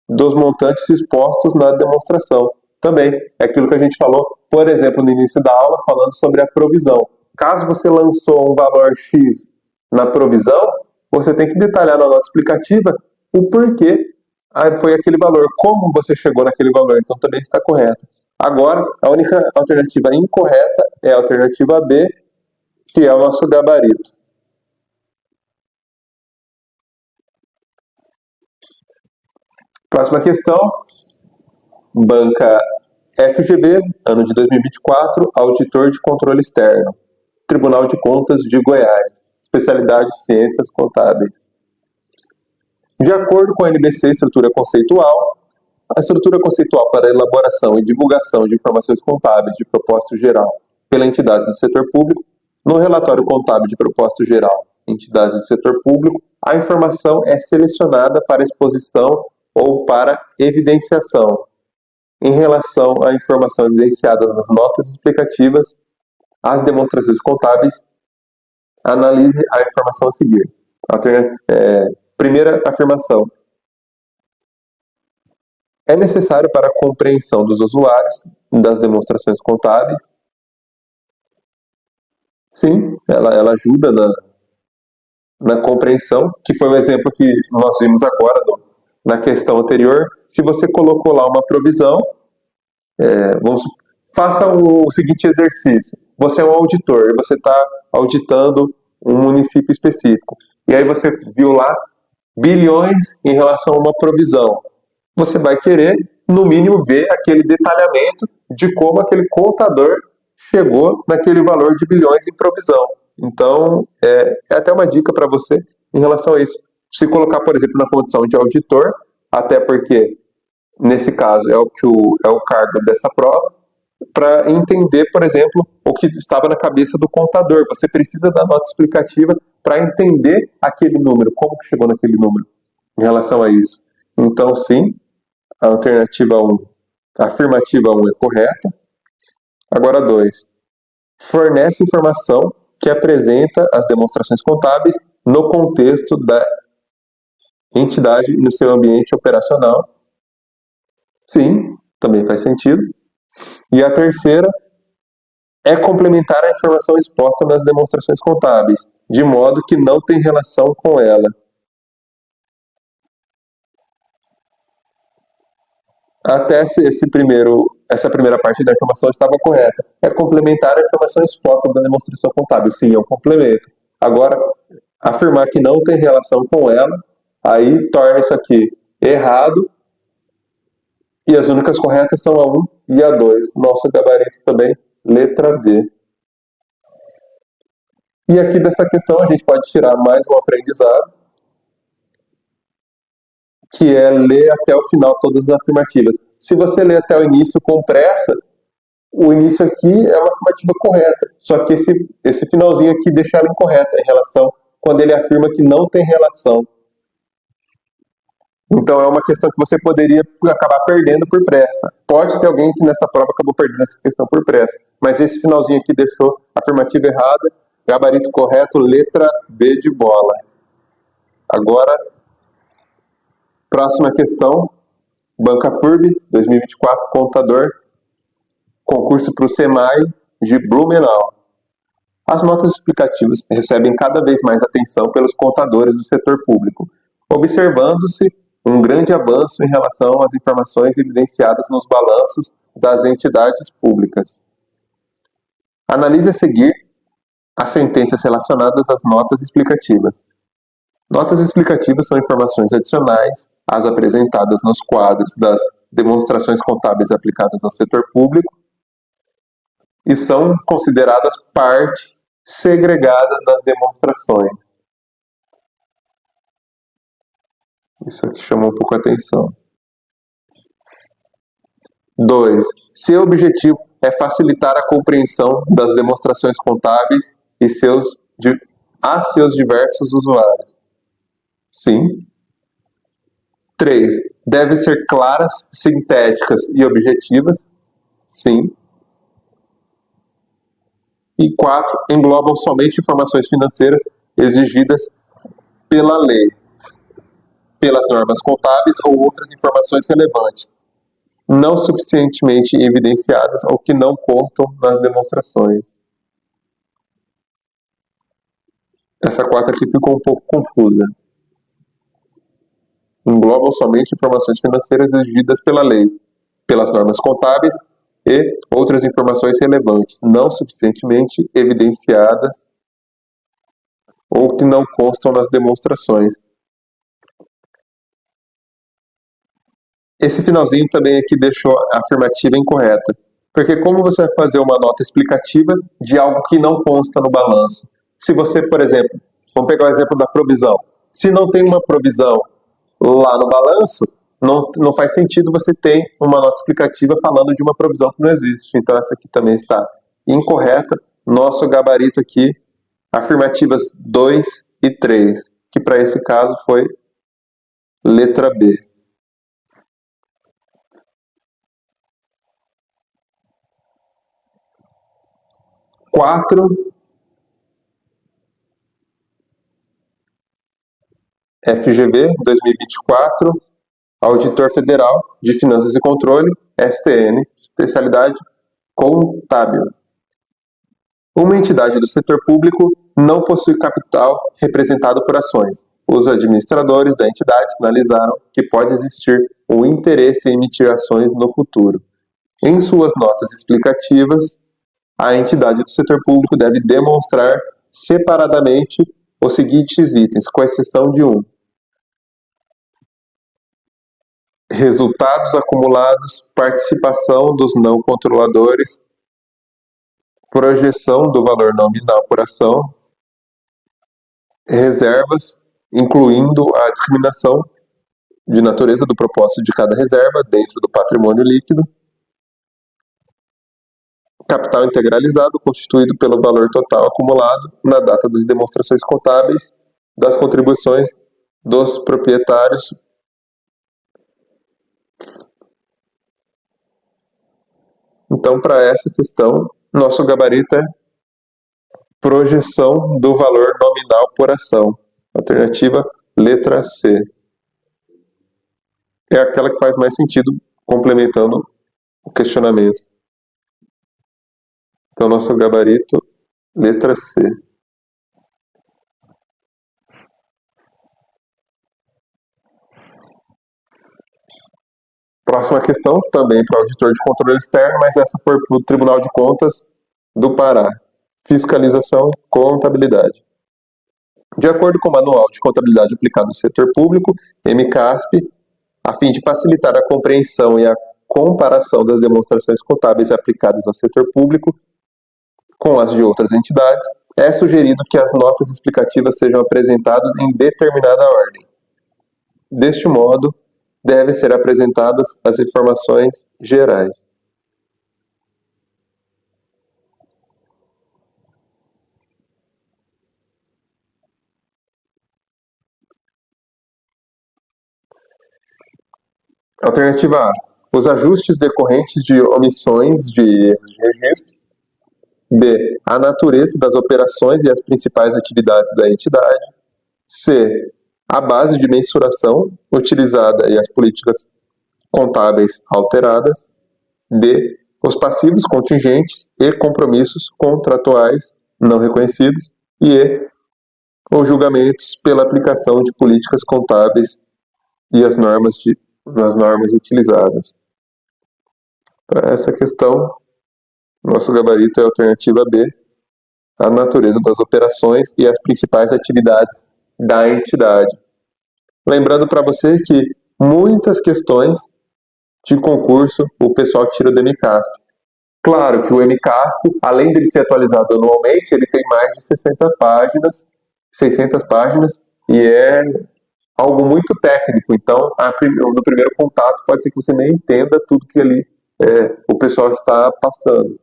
dos montantes expostos na demonstração. Também é aquilo que a gente falou, por exemplo, no início da aula, falando sobre a provisão. Caso você lançou um valor X na provisão, você tem que detalhar na nota explicativa o porquê foi aquele valor, como você chegou naquele valor. Então também está correto. Agora, a única alternativa incorreta é a alternativa B, que é o nosso gabarito. Próxima questão, banca FGV, ano de 2024, auditor de controle externo, Tribunal de Contas de Goiás, especialidade Ciências Contábeis. De acordo com a NBC Estrutura Conceitual, a estrutura conceitual para a elaboração e divulgação de informações contábeis de propósito geral pela entidades do setor público, no relatório contábil de propósito geral, entidades do setor público, a informação é selecionada para exposição ou para evidenciação. Em relação à informação evidenciada nas notas explicativas, as demonstrações contábeis, analise a informação a seguir. Primeira afirmação. É necessário para a compreensão dos usuários das demonstrações contábeis. Sim, ela ajuda na compreensão, que foi o exemplo que nós vimos agora na questão anterior. Se você colocou lá uma provisão, faça o seguinte exercício. Você é um auditor, você está auditando um município específico. E aí você viu lá bilhões em relação a uma provisão. Você vai querer, no mínimo, ver aquele detalhamento de como aquele contador chegou naquele valor de bilhões em provisão. Então, é até uma dica para você em relação a isso. Se colocar, por exemplo, na condição de auditor, até porque, nesse caso, é o cargo dessa prova, para entender, por exemplo, o que estava na cabeça do contador. Você precisa da nota explicativa para entender aquele número, como que chegou naquele número em relação a isso. Então, sim, a alternativa 1, a afirmativa 1 é correta. Agora 2, fornece informação que apresenta as demonstrações contábeis no contexto da entidade e no seu ambiente operacional. Sim, também faz sentido. E a terceira é complementar a informação exposta nas demonstrações contábeis, de modo que não tem relação com ela. Até essa primeira parte da informação estava correta. É complementar a informação exposta da demonstração contábil. Sim, é um complemento. Agora, afirmar que não tem relação com ela, aí torna isso aqui errado. E as únicas corretas são a 1 e a 2. Nosso gabarito também, letra B. E aqui dessa questão a gente pode tirar mais um aprendizado, que é ler até o final todas as afirmativas. Se você ler até o início com pressa, o início aqui é uma afirmativa correta, só que esse finalzinho aqui deixa ela incorreta em relação quando ele afirma que não tem relação. Então é uma questão que você poderia acabar perdendo por pressa. Pode ter alguém que nessa prova acabou perdendo essa questão por pressa, mas esse finalzinho aqui deixou a afirmativa errada, gabarito correto, letra B de bola. Agora, próxima questão, Banca FURB 2024, contador, concurso para o SEMAI de Blumenau. As notas explicativas recebem cada vez mais atenção pelos contadores do setor público, observando-se um grande avanço em relação às informações evidenciadas nos balanços das entidades públicas. Analise a seguir as sentenças relacionadas às notas explicativas. Notas explicativas são informações adicionais às apresentadas nos quadros das demonstrações contábeis aplicadas ao setor público e são consideradas parte segregada das demonstrações. Isso aqui chamou um pouco a atenção. 2. Seu objetivo é facilitar a compreensão das demonstrações contábeis e a seus diversos usuários. Sim. 3. Devem ser claras, sintéticas e objetivas. Sim. E 4. Englobam somente informações financeiras exigidas pela lei, pelas normas contábeis ou outras informações relevantes, não suficientemente evidenciadas ou que não constam nas demonstrações. Essa 4 aqui ficou um pouco confusa. Englobam somente informações financeiras exigidas pela lei, pelas normas contábeis e outras informações relevantes, não suficientemente evidenciadas ou que não constam nas demonstrações. Esse finalzinho também aqui deixou a afirmativa incorreta, porque como você vai fazer uma nota explicativa de algo que não consta no balanço? Se você, por exemplo, vamos pegar o exemplo da provisão, se não tem uma provisão lá no balanço, não faz sentido você ter uma nota explicativa falando de uma provisão que não existe. Então essa aqui também está incorreta. Nosso gabarito aqui, afirmativas 2 e 3, que para esse caso foi letra B. Quatro, FGV 2024, Auditor Federal de Finanças e Controle, STN, especialidade contábil. Uma entidade do setor público não possui capital representado por ações. Os administradores da entidade sinalizaram que pode existir um interesse em emitir ações no futuro. Em suas notas explicativas, a entidade do setor público deve demonstrar separadamente os seguintes itens, com exceção de um: resultados acumulados, participação dos não controladores, projeção do valor nominal por ação, reservas, incluindo a discriminação de natureza do propósito de cada reserva dentro do patrimônio líquido, capital integralizado constituído pelo valor total acumulado na data das demonstrações contábeis das contribuições dos proprietários. Então, para essa questão, nosso gabarito é projeção do valor nominal por ação. Alternativa, letra C. É aquela que faz mais sentido, complementando o questionamento. Então, nosso gabarito, letra C. Próxima questão, também para o auditor de controle externo, mas essa foi para o Tribunal de Contas do Pará. Fiscalização, contabilidade. De acordo com o Manual de Contabilidade aplicado no setor público, MCASP, a fim de facilitar a compreensão e a comparação das demonstrações contábeis aplicadas ao setor público, com as de outras entidades, é sugerido que as notas explicativas sejam apresentadas em determinada ordem. Deste modo, devem ser apresentadas as informações gerais. Alternativa A. Os ajustes decorrentes de omissões de erros de registro. B. A natureza das operações e as principais atividades da entidade. C. A base de mensuração utilizada e as políticas contábeis alteradas. D. Os passivos contingentes e compromissos contratuais não reconhecidos. E E. Os julgamentos pela aplicação de políticas contábeis e as normas utilizadas. Para essa questão, nosso gabarito é a alternativa B, a natureza das operações e as principais atividades da entidade. Lembrando para você que muitas questões de concurso o pessoal tira do MCASP. Claro que o MCASP, além de ser atualizado anualmente, ele tem mais de 600 páginas, e é algo muito técnico. Então, no primeiro contato, pode ser que você nem entenda tudo que ali o pessoal está passando.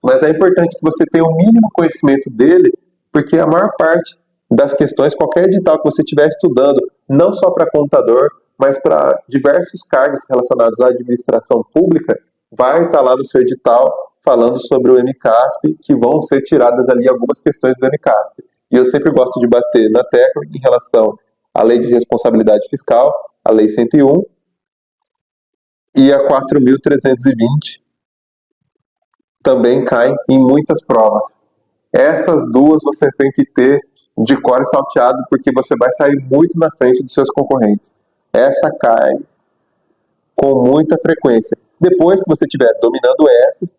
Mas é importante que você tenha o mínimo conhecimento dele, porque a maior parte das questões, qualquer edital que você estiver estudando, não só para contador, mas para diversos cargos relacionados à administração pública, vai estar lá no seu edital falando sobre o MCASP, que vão ser tiradas ali algumas questões do MCASP. E eu sempre gosto de bater na tecla em relação à Lei de Responsabilidade Fiscal, a Lei 101, e a 4.320, também caem em muitas provas. Essas duas você tem que ter de cor e salteado, porque você vai sair muito na frente dos seus concorrentes. Essa cai com muita frequência. Depois, se você estiver dominando essas,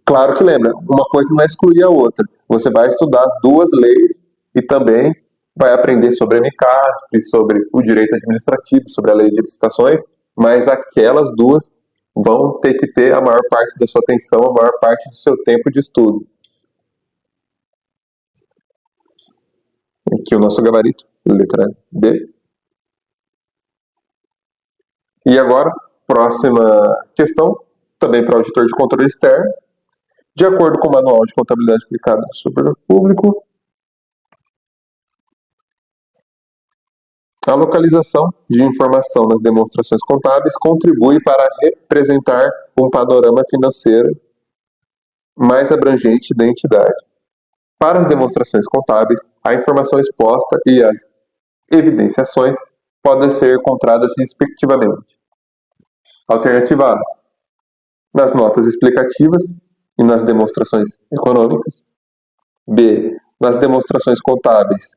claro que lembra, uma coisa não é excluir a outra. Você vai estudar as duas leis e também vai aprender sobre a MCASP, sobre o direito administrativo, sobre a lei de licitações, mas aquelas duas vão ter que ter a maior parte da sua atenção, a maior parte do seu tempo de estudo. Aqui o nosso gabarito, letra B. E agora, próxima questão, também para o auditor de controle externo. De acordo com o Manual de Contabilidade Aplicada do Servidor Público, a localização de informação nas demonstrações contábeis contribui para representar um panorama financeiro mais abrangente da entidade. Para as demonstrações contábeis, a informação exposta e as evidenciações podem ser encontradas respectivamente. Alternativa A. Nas notas explicativas e nas demonstrações econômicas. B. Nas demonstrações contábeis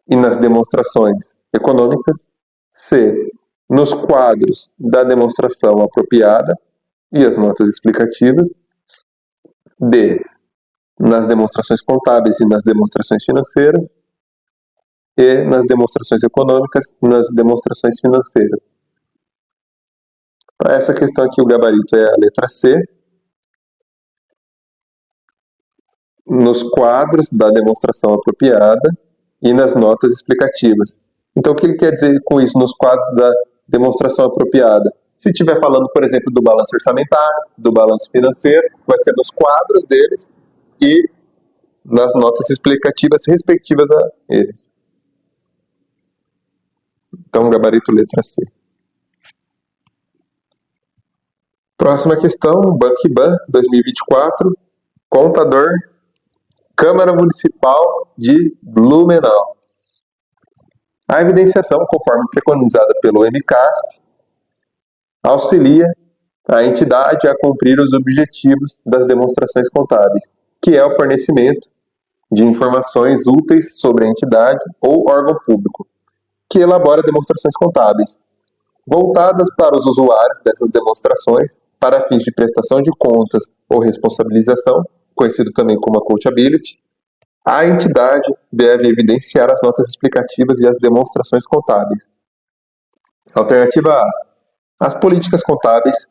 e nas demonstrações econômicas. C. Nos quadros da demonstração apropriada e as notas explicativas. D. Nas demonstrações contábeis e nas demonstrações financeiras. E nas demonstrações econômicas e nas demonstrações financeiras. Para essa questão aqui, o gabarito é a letra C. Nos quadros da demonstração apropriada e nas notas explicativas. Então, o que ele quer dizer com isso, nos quadros da demonstração apropriada? Se estiver falando, por exemplo, do balanço orçamentário, do balanço financeiro, vai ser nos quadros deles e nas notas explicativas respectivas a eles. Então, gabarito letra C. Próxima questão, Banco-IBAN 2024, contador, Câmara Municipal de Blumenau. A evidenciação, conforme preconizada pelo MCASP, auxilia a entidade a cumprir os objetivos das demonstrações contábeis, que é o fornecimento de informações úteis sobre a entidade ou órgão público, que elabora demonstrações contábeis, voltadas para os usuários dessas demonstrações para fins de prestação de contas ou responsabilização, conhecido também como accountability. A entidade deve evidenciar as notas explicativas e as demonstrações contábeis. Alternativa A. As políticas contábeis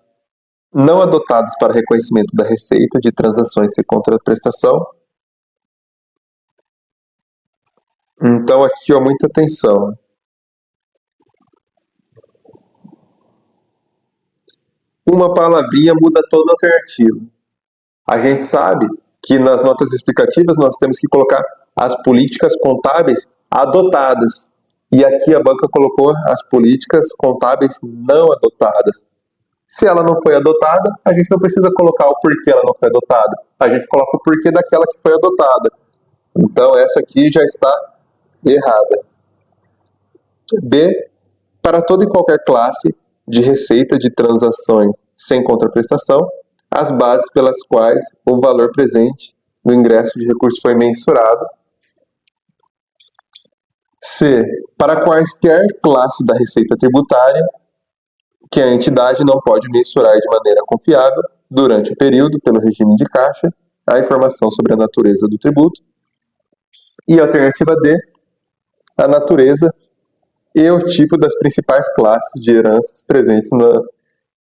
não adotados para reconhecimento da receita de transações sem contraprestação. Então aqui, ó, muita atenção. Uma palavrinha muda toda a alternativa. A gente sabe que nas notas explicativas nós temos que colocar as políticas contábeis adotadas. E aqui a banca colocou as políticas contábeis não adotadas. Se ela não foi adotada, a gente não precisa colocar o porquê ela não foi adotada. A gente coloca o porquê daquela que foi adotada. Então essa aqui já está errada. B. Para toda e qualquer classe de receita de transações sem contraprestação, as bases pelas quais o valor presente no ingresso de recursos foi mensurado. C. Para quaisquer classes da receita tributária que a entidade não pode mensurar de maneira confiável durante o período, pelo regime de caixa, a informação sobre a natureza do tributo. E a alternativa D, a natureza e o tipo das principais classes de heranças presentes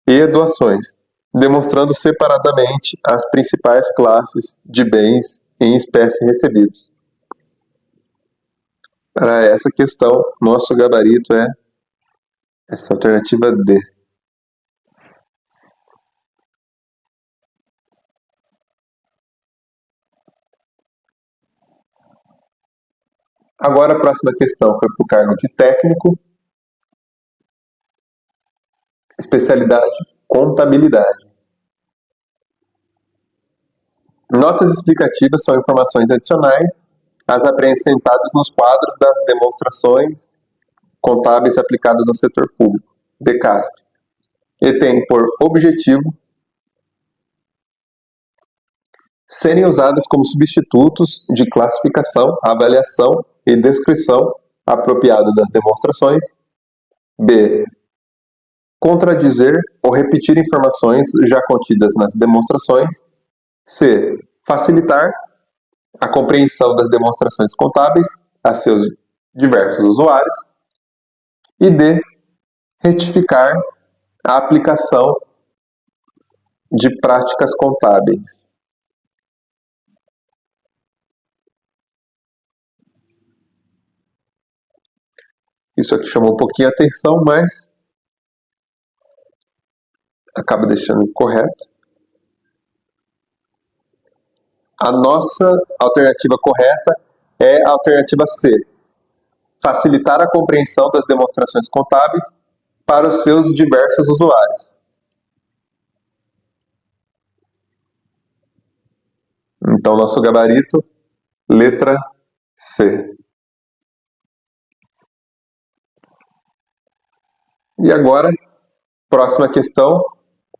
e doações, demonstrando separadamente as principais classes de bens em espécie recebidos. Para essa questão, nosso gabarito é essa alternativa D. Agora a próxima questão foi para o cargo de técnico, especialidade contabilidade. Notas explicativas são informações adicionais às apresentadas nos quadros das demonstrações contábeis aplicadas ao setor público, DECASP, e tem por objetivo serem usadas como substitutos de classificação, avaliação e descrição apropriada das demonstrações. B. Contradizer ou repetir informações já contidas nas demonstrações. C. Facilitar a compreensão das demonstrações contábeis a seus diversos usuários. E D. Retificar a aplicação de práticas contábeis. Isso aqui chamou um pouquinho a atenção, mas acaba deixando incorreto. A nossa alternativa correta é a alternativa C. Facilitar a compreensão das demonstrações contábeis para os seus diversos usuários. Então, nosso gabarito, letra C. E agora, próxima questão,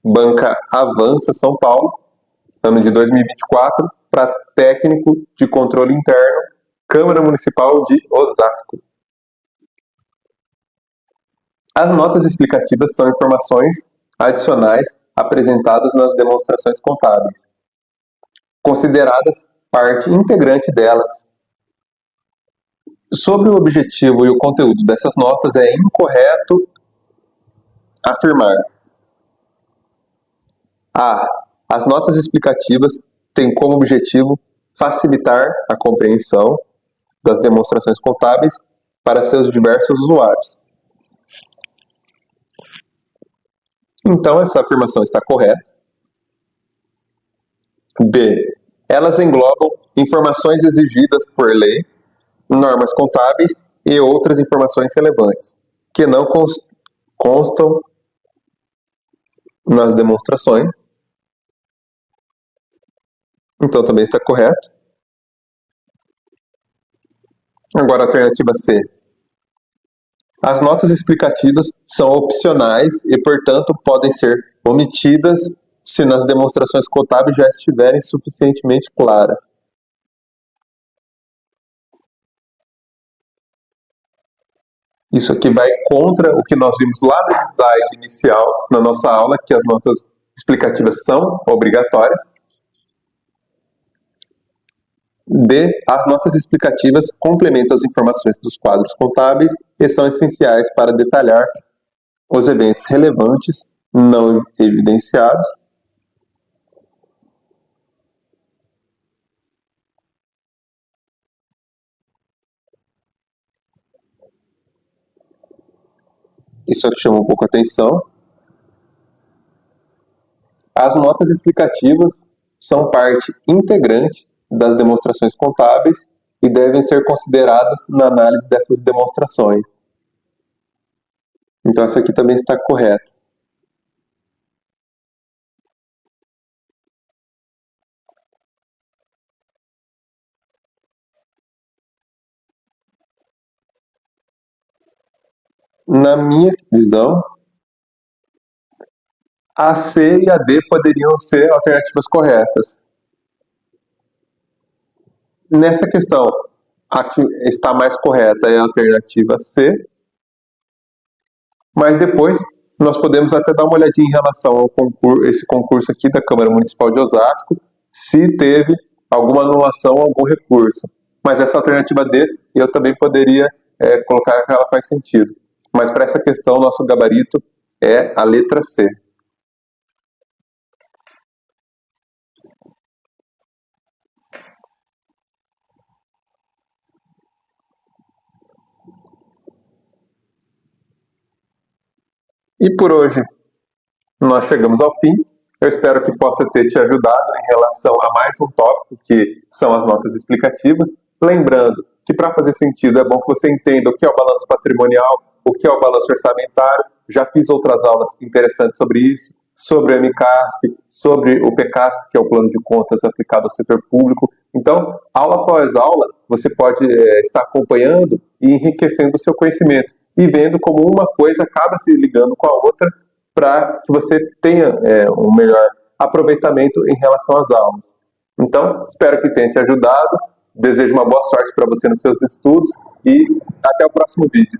Banca Avança São Paulo, ano de 2024, para técnico de controle interno, Câmara Municipal de Osasco. As notas explicativas são informações adicionais apresentadas nas demonstrações contábeis, consideradas parte integrante delas. Sobre o objetivo e o conteúdo dessas notas, é incorreto afirmar: A. As notas explicativas têm como objetivo facilitar a compreensão das demonstrações contábeis para seus diversos usuários. Então, essa afirmação está correta. B. Elas englobam informações exigidas por lei, normas contábeis e outras informações relevantes, que não constam nas demonstrações. Então, também está correto. Agora, a alternativa C. As notas explicativas são opcionais e, portanto, podem ser omitidas se nas demonstrações contábeis já estiverem suficientemente claras. Isso aqui vai contra o que nós vimos lá no slide inicial, na nossa aula, que as notas explicativas são obrigatórias. D. As notas explicativas complementam as informações dos quadros contábeis e são essenciais para detalhar os eventos relevantes não evidenciados. Isso aqui chama um pouco a atenção. As notas explicativas são parte integrante das demonstrações contábeis e devem ser consideradas na análise dessas demonstrações. Então, essa aqui também está correta. Na minha visão, a C e a D poderiam ser alternativas corretas. Nessa questão, a que está mais correta é a alternativa C, mas depois nós podemos até dar uma olhadinha em relação ao esse concurso aqui da Câmara Municipal de Osasco, se teve alguma anulação ou algum recurso. Mas essa alternativa D, eu também poderia colocar que ela faz sentido. Mas para essa questão, nosso gabarito é a letra C. E por hoje nós chegamos ao fim. Eu espero que possa ter te ajudado em relação a mais um tópico, que são as notas explicativas. Lembrando que para fazer sentido é bom que você entenda o que é o balanço patrimonial, o que é o balanço orçamentário. Já fiz outras aulas interessantes sobre isso, sobre o MCASP, sobre o PCASP, que é o plano de contas aplicado ao setor público. Então, aula após aula, você pode estar acompanhando e enriquecendo o seu conhecimento e vendo como uma coisa acaba se ligando com a outra para que você tenha um melhor aproveitamento em relação às aulas. Então, espero que tenha te ajudado. Desejo uma boa sorte para você nos seus estudos e até o próximo vídeo.